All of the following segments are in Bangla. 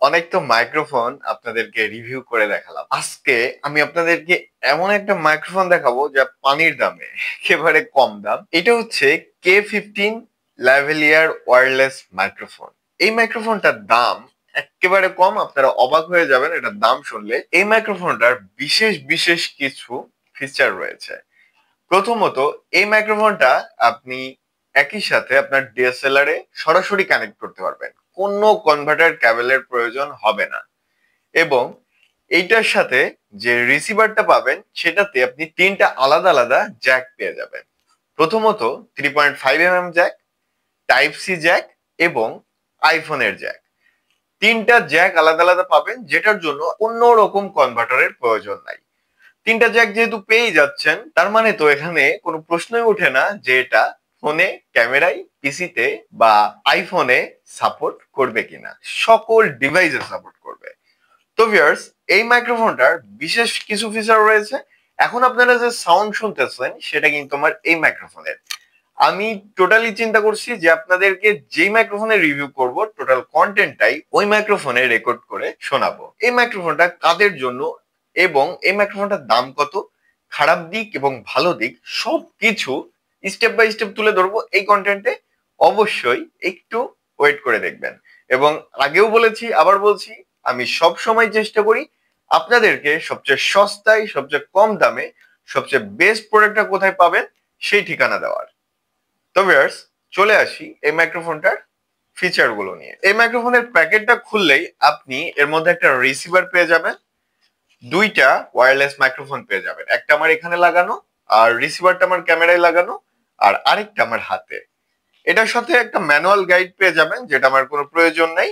অনেক তো মাইক্রোফোন আপনাদেরকে রিভিউ করে দেখালাম। আজকে আমি আপনাদেরকে এমন একটা মাইক্রোফোন দেখাবো যা পানির দামে একেবারে কম দাম। এটা হচ্ছে K15 ল্যাভেলিয়ার ওয়্যারলেস মাইক্রোফোন। এই মাইক্রোফোনটার দাম একেবারে কম, আপনারা অবাক হয়ে যাবেন এটার দাম শুনলে। এই মাইক্রোফোনটার বিশেষ বিশেষ কিছু ফিচার রয়েছে। প্রথমত, এই মাইক্রোফোনটা আপনি একই সাথে আপনার ডিএসএলআর এ সরাসরি কানেক্ট করতে পারবেন, কোনো কনভার্টার ক্যাবেলের প্রয়োজন হবে না। এবং এইটার সাথে যে রিসিভারটা পাবেন সেটাতে আপনি তিনটা আলাদা আলাদা জ্যাক পেয়ে যাবেন। প্রথমত 3.5 mm jack, type C jack এবং আইফোনের জ্যাক। তিনটা জ্যাক আলাদা আলাদা পাবেন, যেটার জন্য অন্য রকম কনভার্টারের প্রয়োজন নাই। তিনটা জ্যাক যেহেতু পেয়ে যাচ্ছেন, তার মানে তো এখানে কোনো প্রশ্নই ওঠে না যে এটা ফোনে, ক্যামেরায়, পিসিতে বা আইফোনে সাপোর্ট করবে কিনা। সকল ডিভাইসে সাপোর্ট করবে। তো ভিউয়ার্স, এই মাইক্রোফোনটার বিশেষ কিছু ফিচার রয়েছে। এখন আপনারা যে সাউন্ড শুনতেছেন সেটা কিন্তু আমার এই মাইক্রোফোনের। আমি টোটালি চিন্তা করছি যে আপনাদেরকে যেই মাইক্রোফোনে রিভিউ করব টোটাল কন্টেন্টটাই ওই মাইক্রোফোনে রেকর্ড করে শোনাবো। এই মাইক্রোফোনটা কাদের জন্য এবং এই মাইক্রোফোনটার দাম কত, খারাপ দিক এবং ভালো দিক সবকিছু স্টেপ বাই স্টেপ তুলে ধরবো এই কন্টেন্টে। অবশ্যই একটু ওয়েট করে দেখবেন। এবং আগেও বলেছি, আবার বলছি, আমি সব সময় চেষ্টা করি আপনাদেরকে সবচেয়ে সস্তায়, সবচেয়ে কম দামে, সবচেয়ে বেস্ট প্রোডাক্টটা কোথায় পাবেন সেই ঠিকানা দেওয়ার। তো ভিউয়ার্স, চলে আসি এই মাইক্রোফোনটার ফিচার গুলো নিয়ে। এই মাইক্রোফোনের প্যাকেটটা খুললেই আপনি এর মধ্যে একটা রিসিভার পেয়ে যাবেন, দুইটা ওয়্যারলেস মাইক্রোফোন পেয়ে যাবেন। একটা আমার এখানে লাগানো, আর রিসিভারটা আমার ক্যামেরায় লাগানো, আর আরেকটা আমার হাতে। এটার সাথে একটা ম্যানুয়াল গাইড পেয়ে যাবেন, যেটা আমার কোনো প্রয়োজন নেই।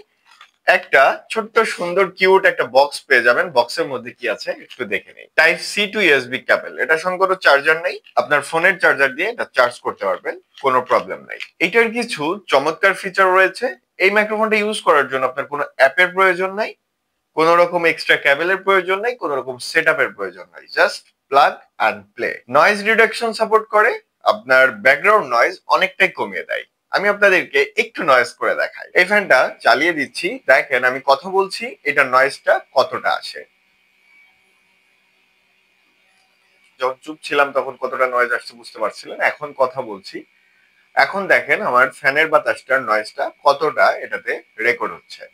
একটা ছোট্ট সুন্দর কিউট একটা বক্স পেয়ে যাবেন। বক্সের মধ্যে কি আছে একটু দেখে নিই। Type C to USB cable, এটার সঙ্গে কোনো চার্জার নেই। আপনার ফোনের চার্জার দিয়ে এটা চার্জ করতে পারবেন, কোনো প্রবলেম নাই। এটার কিছু চমৎকার ফিচার রয়েছে। এই মাইক্রোফোনটা ইউজ করার জন্য আপনার কোনো অ্যাপের প্রয়োজন নাই, কোনো রকম এক্সট্রা কেবলের প্রয়োজন নাই, কোনো রকম সেটআপের প্রয়োজন নাই। Just plug and play. Noise reduction support করে, আপনার ব্যাকগ্রাউন্ড নয়েজ অনেকটাই কমিয়ে দেয়। আমি আপনাদেরকে একটু নয়েজ করে দেখাই। এই ফ্যানটা চালিয়ে দিচ্ছি, দেখেন আমি কথা বলছি এটার নয়েজটা কতটা আসে। যখন চুপ ছিলাম তখন কতটা নয়েজ আসছে বুঝতে পারছিলেন। এখন কথা বলছি, এখন দেখেন আমার ফ্যানের বাতাসটার নয়েজটা কতটা এটাতে রেকর্ড হচ্ছে।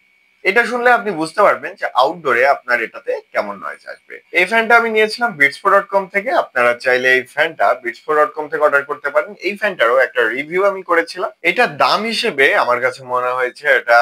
এটা শুনলে আপনি বুঝতে পারবেন যে আউটডোরে আপনার এটাতে কেমন নয়েজ আসবে। এই ফ্যানটা আমি নিয়েছিলাম beatspro.com থেকে। আপনারা চাইলে এই ফ্যানটা beatspro.com থেকে অর্ডার করতে পারেন। এই ফ্যানটারও একটা রিভিউ আমি করেছিলাম। এটা দাম হিসেবে আমার কাছে মনে হয়েছে এটা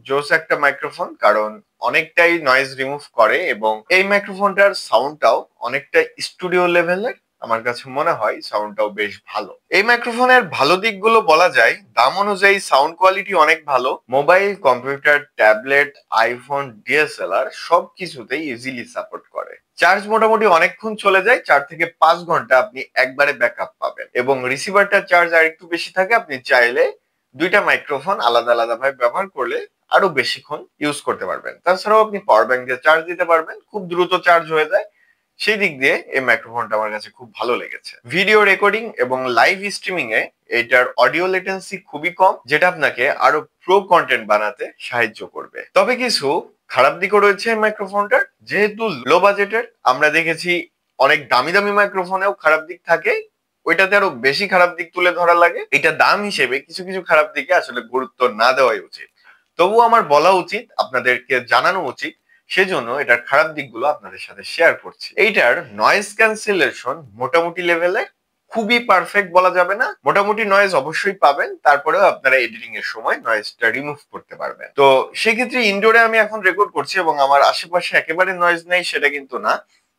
জোস একটা মাইক্রোফোন, কারণ অনেকটাই নয়েজ রিমুভ করে এবং এই মাইক্রোফোনটার সাউন্ডটাও অনেকটা স্টুডিও লেভেলের। আমার কাছে মনে হয় সাউন্ডটাও বেশ ভালো। এই মাইক্রোফোনের ভালো দিকগুলো বলা যায়, দাম অনুযায়ী সাউন্ড কোয়ালিটি অনেক ভালো। Mobile, computer, tablet, iPhone, DSLR সবকিছুতেই ইজিলি সাপোর্ট করে। চার্জ মোটামুটি অনেকক্ষণ চলে যায়, 4 থেকে 5 ঘন্টা আপনি একবারে ব্যাকআপ পাবেন। এবং রিসিভারটার চার্জ আর একটু বেশি থাকে, আপনি চাইলে দুইটা মাইক্রোফোন আলাদা আলাদা ভাবে ব্যবহার করলে আরো বেশিক্ষণ ইউজ করতে পারবেন। তাছাড়াও আপনি পাওয়ার ব্যাংক দিয়ে চার্জ দিতে পারবেন, খুব দ্রুত চার্জ হয়ে যায়। সেই দিক দিয়ে এই মাইক্রোফোনটা আমার কাছে খুব ভালো লেগেছে। ভিডিও রেকর্ডিং এবং লাইভ স্ট্রিমিং এ এটার অডিও লেটেন্সি খুবই কম, যেটা আপনাকে আরো প্রো কন্টেন্ট বানাতে সাহায্য করবে। তবে কিছু খারাপ দিকও রয়েছে এই মাইক্রোফোনটার। যেহেতু লো বাজেটের, আমরা দেখেছি অনেক দামি দামি মাইক্রোফোনেও খারাপ দিক থাকে, ওইটাতে আরো বেশি খারাপ দিক তুলে ধরা লাগে। এটা দাম হিসেবে কিছু কিছু খারাপ দিকে আসলে গুরুত্ব না দেওয়াই উচিত। তবুও আমার বলা উচিত, আপনাদেরকে জানানো উচিত, সেজন্য এটার খারাপ দিকগুলো আপনাদের সাথে শেয়ার করছি। এইটার নয়েজ ক্যান্সেলেশন মোটামুটি লেভেলের, খুবই পারফেক্ট বলা যাবে না, মোটামুটি নয়েজ অবশ্যই পাবেন। তারপরেও আপনারা এডিটিং এর সময় নয়েজটা রিমুভ করতে পারবেন। তো সেক্ষেত্রে ইনডোরে আমি এখন রেকর্ড করছি এবং আমার আশেপাশে একেবারে নয়েজ নেই সেটা কিন্তু না,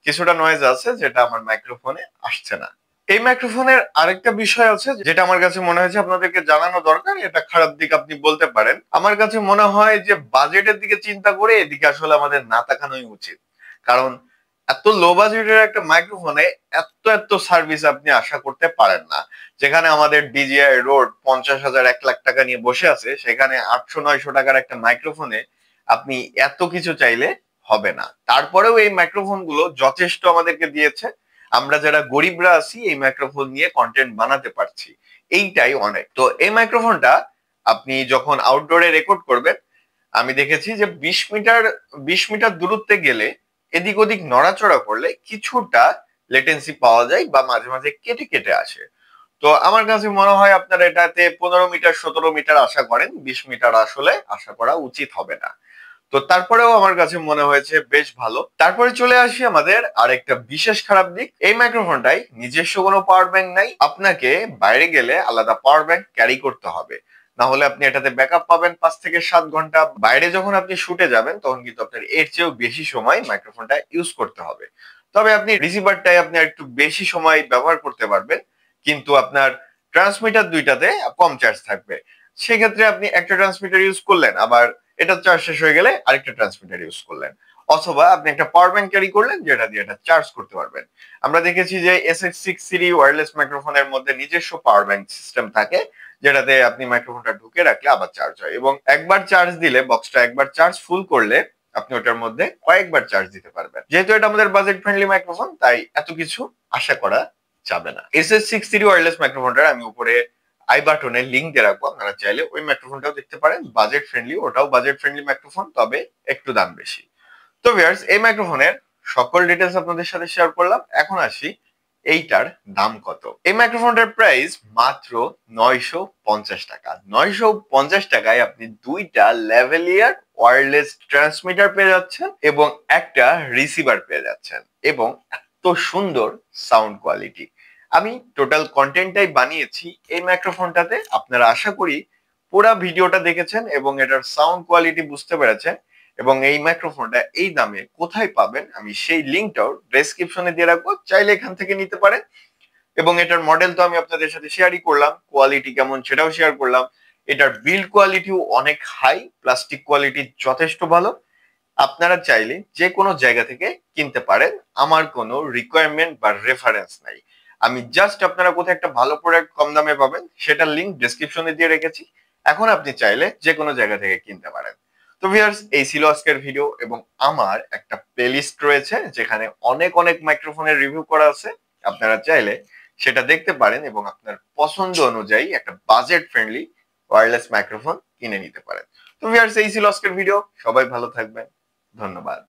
কিছুটা নয়েজ আছে যেটা আমার মাইক্রোফোনে আসছে না। এই মাইক্রোফোনের আরেকটা বিষয় আছে যেটা আমার কাছে মনে হয়েছে আপনাদেরকে জানানো দরকার। এটা খারাপ দিক আপনি বলতে পারেন। আমার কাছে মনে হয় যে বাজেটের দিকে চিন্তা করে এদিকে আসলে আমাদের না তাকানোই উচিত। কারণ এত লো বাজেটের একটা মাইক্রোফোনে এত এত সার্ভিস আপনি আশা করতে পারেন না। যেখানে আমাদের ডিজিআই রোড 50,000 1 লাখ টাকা নিয়ে বসে আছে, সেখানে 800-900 টাকার একটা মাইক্রোফোনে আপনি এত কিছু চাইলে হবে না। তারপরেও এই মাইক্রোফোন গুলো যথেষ্ট আমাদেরকে দিয়েছে। আমরা যারা গরিবরা আছি এই মাইক্রোফোন নিয়ে কন্টেন্ট বানাতে পারছি, এইটাই অনেক। তো এই মাইক্রোফোনটা আপনি যখন আউটডোরে রেকর্ড করবেন, আমি দেখেছি যে 20 মিটার দূরত্বে গেলে এদিক ওদিক নড়াচড়া করলে কিছুটা লেটেন্সি পাওয়া যায় বা মাঝে মাঝে কেটে কেটে আসে। তো আমার কাছে মনে হয় আপনারা এটাতে 15 মিটার 17 মিটার আশা করেন, 20 মিটার আসলে আশা করা উচিত হবে না। তো তারপরেও আমার কাছে মনে হয়েছে বেশ ভালো। তারপরে চলে আসি আমাদের আরেকটা বিশেষ খারাপ দিক, এই মাইক্রোফোনটাই নিজস্ব কোনো পাওয়ার ব্যাংক নাই, আপনাকে বাইরে গেলে আলাদা পাওয়ার ব্যাংক ক্যারি করতে হবে, না হলে আপনি এটাতে ব্যাকআপ পাবেন 5 থেকে 7 ঘন্টা। বাইরে যখন আপনি শুটে যাবেন তখন কিন্তু আপনার এর চেয়েও বেশি সময় মাইক্রোফোনটা ইউজ করতে হবে। তবে আপনি রিসিভারটাই আপনি একটু বেশি সময় ব্যবহার করতে পারবেন, কিন্তু আপনার ট্রান্সমিটার দুইটাতে কম চার্জ থাকবে। সেক্ষেত্রে আপনি একটা ট্রান্সমিটার ইউজ করলেন, আবার এটা চার্জ শেষ হয়ে গেলে আরেকটা ট্রান্সমিটার ইউজ করলেন, অথবা আপনি একটা পাওয়ার ব্যাংক ক্যারি করলেন যেটা দিয়ে এটা চার্জ করতে পারবেন। আমরা দেখেছি যে SX6 সিরি ওয়্যারলেস মাইক্রোফোনের মধ্যে নিজস্ব পাওয়ার ব্যাংক সিস্টেম থাকে, যেটাতে আপনি মাইক্রোফোনটা ঢুকে রাখলে আবার চার্জ হয়, এবং একবার চার্জ দিলে, বক্সটা একবার চার্জ ফুল করলে আপনি ওটার মধ্যে কয়েকবার চার্জ দিতে পারবেন। যেহেতু এটা আমাদের বাজেট ফ্রেন্ডলি মাইক্রোফোন, তাই এত কিছু আশা করা যাবে না। SS6 সিরি ওয়্যারলেস মাইক্রোফোনটার আমি উপরে আই বাটনে লিংক দিয়ে রাখবো, আপনারা চাইলে ওই মাইক্রোফোনটাও দেখতে পারেন। বাজেট ফ্রেন্ডলি, ওটাও বাজেট ফ্রেন্ডলি মাইক্রোফোন, তবে একটু দাম বেশি। তো ভিউয়ার্স, এই মাইক্রোফোনের সকল ডিটেলস আপনাদের সাথে শেয়ার করলাম। এখন আসি এইটার দাম কত। এই মাইক্রোফোনটার প্রাইস মাত্র 950 টাকা। 950 টাকায় আপনি দুইটা ল্যাভেলিয়ার ওয়্যারলেস ট্রান্সমিটার পেয়ে যাচ্ছেন এবং একটা রিসিভার পেয়ে যাচ্ছেন, এবং এত সুন্দর সাউন্ড কোয়ালিটি। আমি টোটাল কন্টেন্টটাই বানিয়েছি এই মাইক্রোফোনটাতে, আপনারা আশা করি পুরো ভিডিওটা দেখেছেন এবং এটার সাউন্ড কোয়ালিটি বুঝতে পেরেছেন। এবং এই মাইক্রোফোনটা এই দামে কোথায় পাবেন আমি সেই লিংকটাও ডেসক্রিপশনে দিয়ে রাখবো, চাইলে এখান থেকে নিতে পারেন। এবং এটার মডেল তো আমি আপনাদের সাথে শেয়ারই করলাম, কোয়ালিটি কেমন সেটাও শেয়ার করলাম। এটার বিল্ড কোয়ালিটিও অনেক হাই, প্লাস্টিক কোয়ালিটি যথেষ্ট ভালো। আপনারা চাইলে যে কোনো জায়গা থেকে কিনতে পারেন, আমার কোনো রিকোয়ারমেন্ট বা রেফারেন্স নাই। আমি জাস্ট আপনারা কোথায় একটা ভালো প্রোডাক্ট কম দামে পাবেন সেটার লিংক ডেসক্রিপশনে দিয়ে রেখেছি, এখন আপনি চাইলে যে কোনো জায়গা থেকে কিনতে পারেন। তো ভিউয়ার্স, এই ছিল আজকের ভিডিও, এবং আমার একটা প্লেলিস্ট রয়েছে যেখানে অনেক অনেক মাইক্রোফোনের রিভিউ করা আছে, আপনারা চাইলে সেটা দেখতে পারেন এবং আপনার পছন্দ অনুযায়ী একটা বাজেট ফ্রেন্ডলি ওয়্যারলেস মাইক্রোফোন কিনে নিতে পারেন। তো ভিউয়ার্স, এই ছিল আজকের ভিডিও, সবাই ভালো থাকবেন, ধন্যবাদ।